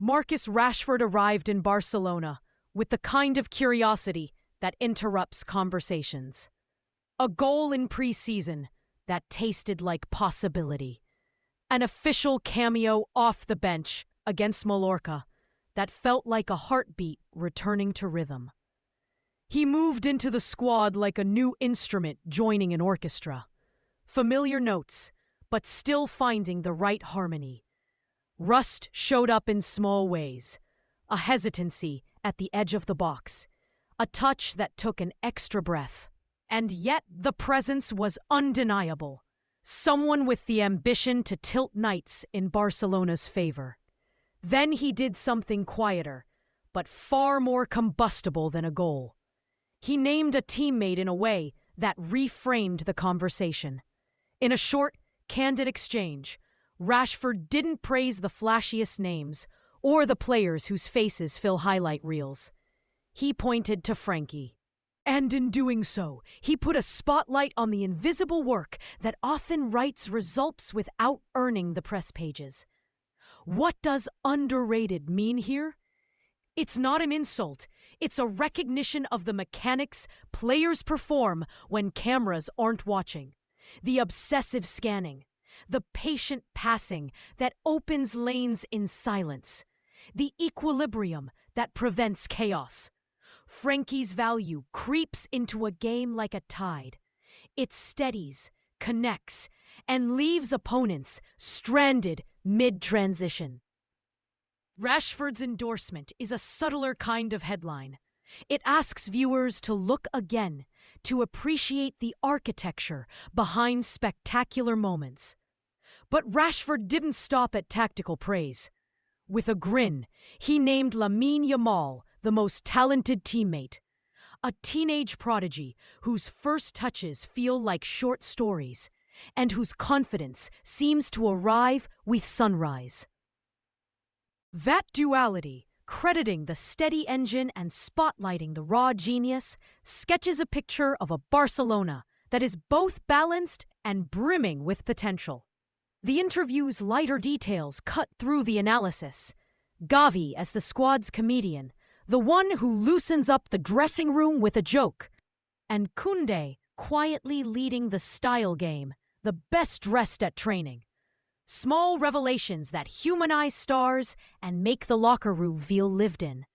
Marcus Rashford arrived in Barcelona with the kind of curiosity that interrupts conversations. A goal in pre-season that tasted like possibility. An official cameo off the bench against Mallorca that felt like a heartbeat returning to rhythm. He moved into the squad like a new instrument joining an orchestra. Familiar notes, but still finding the right harmony. Rust showed up in small ways. A hesitancy at the edge of the box. A touch that took an extra breath. And yet the presence was undeniable. Someone with the ambition to tilt nights in Barcelona's favor. Then he did something quieter, but far more combustible than a goal. He named a teammate in a way that reframed the conversation. In a short, candid exchange, Rashford didn't praise the flashiest names or the players whose faces fill highlight reels. He pointed to Frenkie. And in doing so, he put a spotlight on the invisible work that often writes results without earning the press pages. What does underrated mean here? It's not an insult. It's a recognition of the mechanics players perform when cameras aren't watching. The obsessive scanning. The patient passing that opens lanes in silence. The equilibrium that prevents chaos. Frenkie's value creeps into a game like a tide. It steadies, connects, and leaves opponents stranded mid-transition. Rashford's endorsement is a subtler kind of headline. It asks viewers to look again, to appreciate the architecture behind spectacular moments. But Rashford didn't stop at tactical praise. With a grin, he named Lamine Yamal the most talented teammate. A teenage prodigy whose first touches feel like short stories and whose confidence seems to arrive with sunrise. That duality, crediting the steady engine and spotlighting the raw genius, sketches a picture of a Barcelona that is both balanced and brimming with potential. The interview's lighter details cut through the analysis. Gavi as the squad's comedian, the one who loosens up the dressing room with a joke. And Koundé quietly leading the style game, the best dressed at training. Small revelations that humanize stars and make the locker room feel lived in.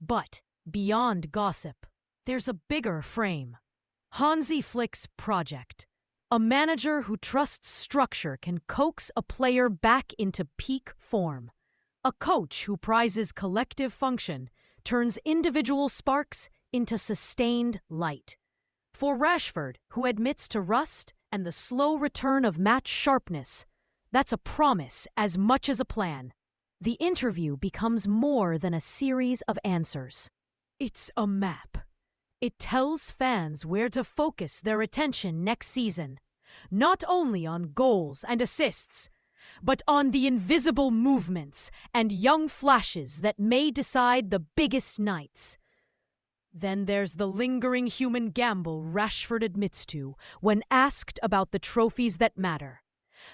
But beyond gossip, there's a bigger frame. Hansi Flick's project. A manager who trusts structure can coax a player back into peak form. A coach who prizes collective function turns individual sparks into sustained light. For Rashford, who admits to rust and the slow return of match sharpness, that's a promise as much as a plan. The interview becomes more than a series of answers. It's a map. It tells fans where to focus their attention next season, not only on goals and assists, but on the invisible movements and young flashes that may decide the biggest nights. Then there's the lingering human gamble Rashford admits to when asked about the trophies that matter.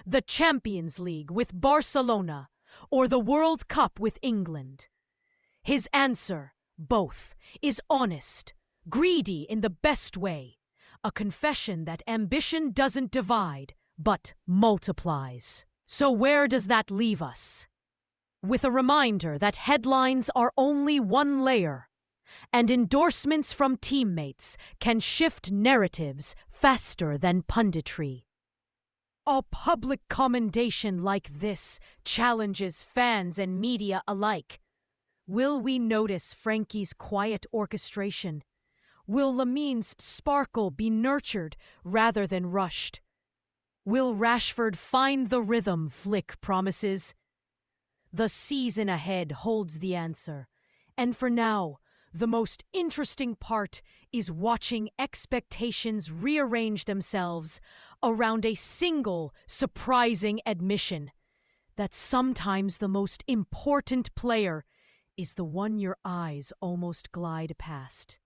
The Champions League with Barcelona or the World Cup with England. His answer, both, is honest, greedy in the best way, a confession that ambition doesn't divide, but multiplies. So where does that leave us? With a reminder that headlines are only one layer, and endorsements from teammates can shift narratives faster than punditry. A public commendation like this challenges fans and media alike. Will we notice Frenkie's quiet orchestration? Will Lamine's sparkle be nurtured rather than rushed? Will Rashford find the rhythm Flick promises? The season ahead holds the answer. And for now, the most interesting part is watching expectations rearrange themselves around a single surprising admission that sometimes the most important player is the one your eyes almost glide past.